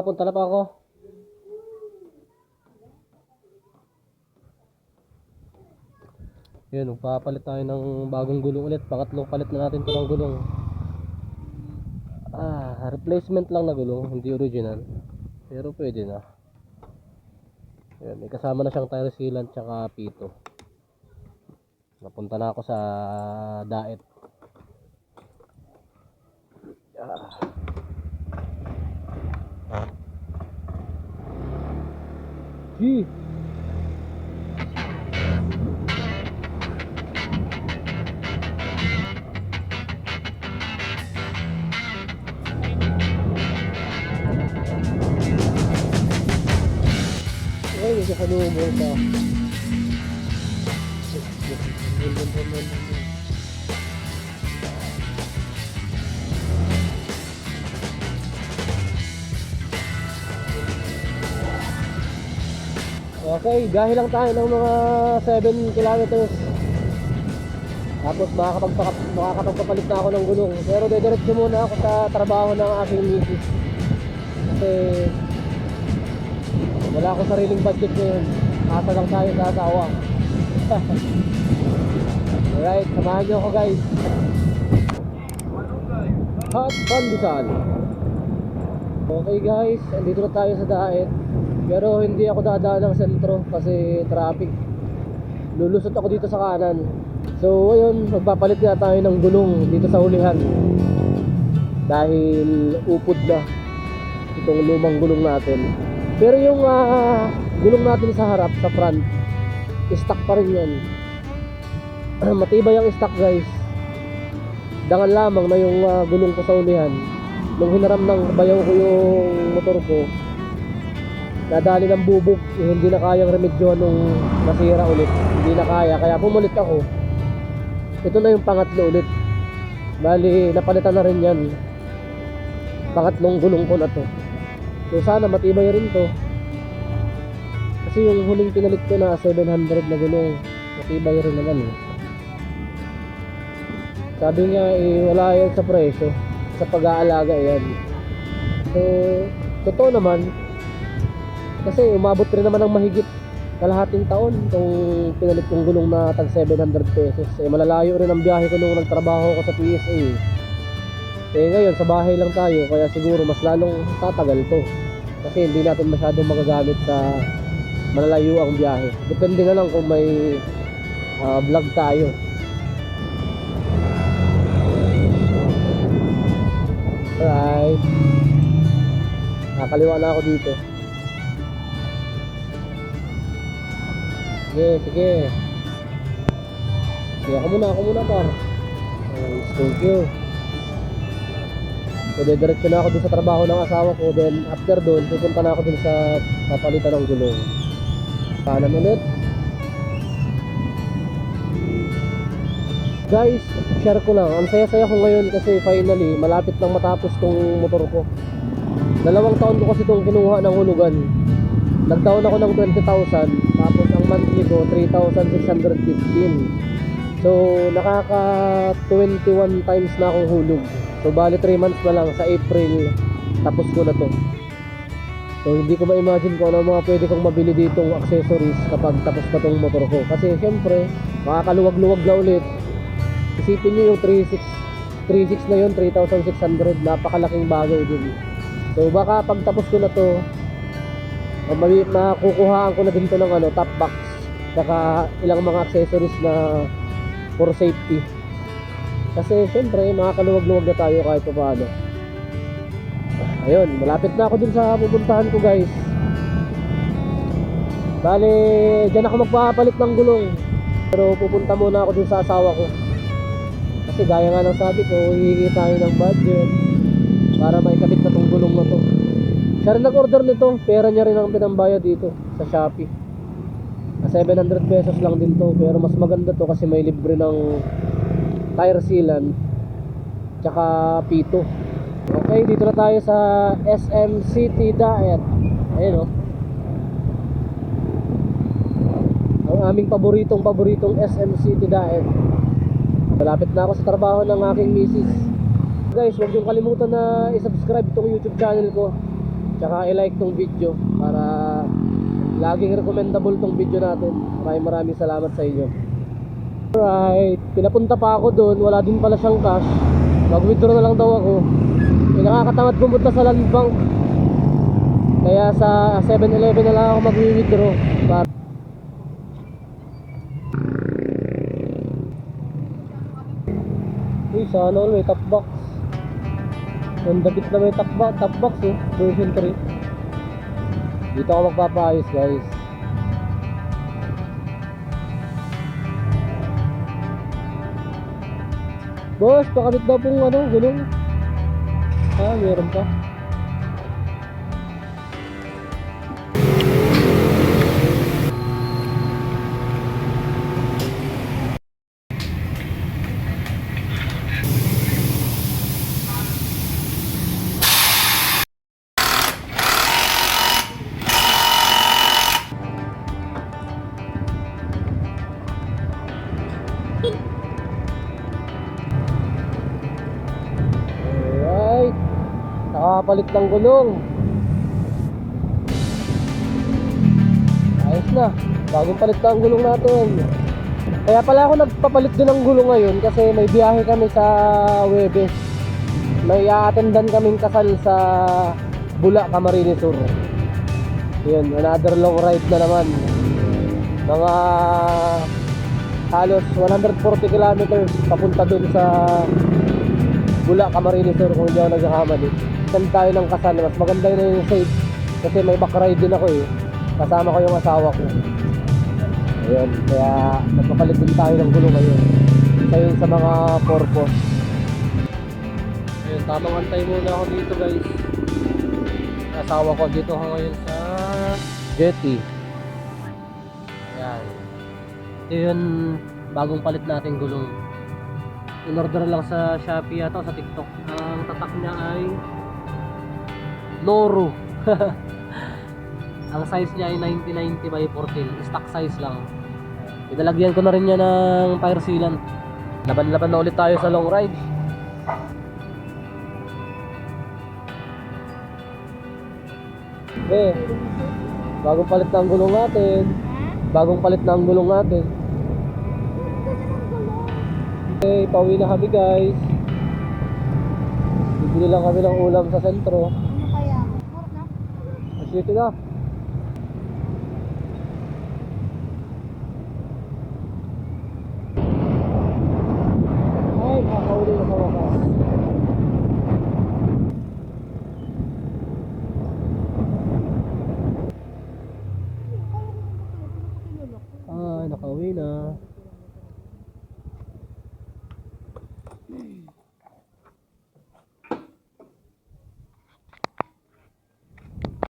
Punta na pa ako. Yun, magpapalit tayo ng bagong gulong ulit. Pangatlong palit na natin ito ng gulong. Replacement lang na gulong, hindi original. Pero pwede na. Yun, may kasama na siyang tire sealant tsaka pito. Napunta na ako sa Daet. Gee! Ay, medyo kalumong ka. Okay, gahi lang tayo ng mga 7 kilometers. Tapos makakapagpapalit na ako ng gulong. Pero dediretso muna ako sa trabaho ng aking misis. Kasi wala akong sariling budget ngayon. Asa lang tayo sa asawa. Alright, samahan nyo ako guys. Hot Pandesal. Okay guys, andito na tayo sa Daet. Pero hindi ako dadaan ng sentro kasi traffic. Lulusot ako dito sa kanan. So ayun, magpapalit na tayo ng gulong dito sa hulihan. Dahil upod na itong lumang gulong natin. Pero yung gulong natin sa harap, sa front, stock pa rin yan. Matibay ang stock guys. Dangan lamang na yung gulong ko sa ulihan. Nung hinaram ng bayaw ko yung motor ko, nadali ng bubog, hindi na kayang remedyohan nung nasira ulit. Hindi na kaya pumulit ako. Ito na yung pangatlo ulit. Bali, napalitan na rin yan. Pangatlong gulong ko na to. So sana matibay rin to. Kasi yung huling pinalit ko na 700 na gulong, matibay rin naman eh. Sabi niya wala yan sa presyo, sa pag-aalaga yan. So totoo naman. Kasi umabot rin naman ng mahigit kalahating taon itong pinalit kong gulong na tag 700 pesos. Malalayo rin ang biyahe ko nung nagtrabaho ko sa PSA. Ngayon sa bahay lang tayo, kaya siguro mas lalong tatagal to. Kasi hindi natin masyadong magagamit sa malalayo ang biyahe. Depende na lang kung may vlog tayo. Alright, nakaliwa na ako dito. Sige. Ako muna par. Thank you. So diretso na ako dun sa trabaho ng asawa ko. Then after dun, pupunta na ako dun sa papalitan ng gulong. Kanan ulit. Guys, share ko lang. Ang saya-saya ko ngayon kasi finally malapit nang matapos tong motor ko. 2 taon ko kasi itong kinuha ng hulugan. Nag-down ako ng 20,000, tapos ang monthly ko 3,615. So nakaka 21 times na akong hulog. So bali 3 months na lang, sa April tapos ko na to. So hindi ko ma-imagine kung ano mga pwede kong mabili ditong accessories kapag tapos na tong motor ko. Kasi syempre makakaluwag-luwag na ulit. Isipin nyo yung 36 na yun, 3,600, napakalaking bagay din. So baka pag tapos ko na to, makukuhaan ko na din to ng top box, saka ilang mga accessories na for safety. Kasi syempre makakaluwag-luwag na tayo kahit paano. Ayun, malapit na ako dun sa pupuntahan ko guys. Bale, dyan ako magpapalit ng gulong. Pero pupunta muna ako dun sa asawa ko. Kasi gaya nga ng sabi ko, hihingi tayo ng budget para maikabit na tong gulong na to. Siya rin nag-order nito, pera niya rin ang pinambayad dito sa Shopee. 700 pesos lang din to, pero mas maganda to kasi may libre ng tire sealant tsaka pito. Okay, dito na tayo sa SM City Daet. Ayun ang aming paboritong SM City Daet. Malapit na ako sa trabaho ng aking misis. Guys, huwag niyong kalimutan na i-subscribe itong YouTube channel ko. Tsaka i-like tong video para laging recommendable tong video natin. Maraming salamat sa inyo. Alright, pinapunta pa ako doon, wala din pala siyang cash. Mag-withdraw na lang daw ako. Nakakatamad pumunta sa land bank. Kaya sa 7-Eleven na lang ako mag-withdraw. Uy, sana all may top box. Honda Beat na may top box eh, version 3. Dito ako magpapaayos guys. Boss, pakabit daw pong gulong. Meron pa. Alright, nakapalit ng gulong. Ayos na, bagong palit na ang gulong natin. Kaya pala ako nagpapalit din ng gulong ngayon kasi may biyahe kami sa Huwebes. May a-attendan kaming kasal sa Bula, Camarines Sur. Yun, another long ride na naman. Mga halos 140 kilometers papunta dun sa Bula, Camarines Sur kung hindi ako nagkakamali. Saan tayo ng kasal, mas maganda yun yung safe kasi may back ride din ako eh. Kasama ko yung asawa ko. Ayun, kaya nagpapalit din tayo ng gulong ngayon. Isa yun sa mga purpose. Ayun, tamang antay muna ako dito guys. Asawa ko dito ako ngayon sa Jetty. Ayan. Ito yun, bagong palit natin gulong. In-order lang sa Shopee ato, sa TikTok. Ang tatak niya ay Noro. Ang size niya ay 90-90 by 14. Stock size lang. Pinalagyan ko na rin niya ng tire sealant. Laban-laban na ulit tayo sa long ride. Bagong palit na ang gulong natin. Bagong palit na ang gulong natin. Pauwi na kami guys. Bibili lang kami ng ulam sa sentro. Ano kaya? Sige na. Ay, makakauli na sa wakas. Ay, nakauwi na.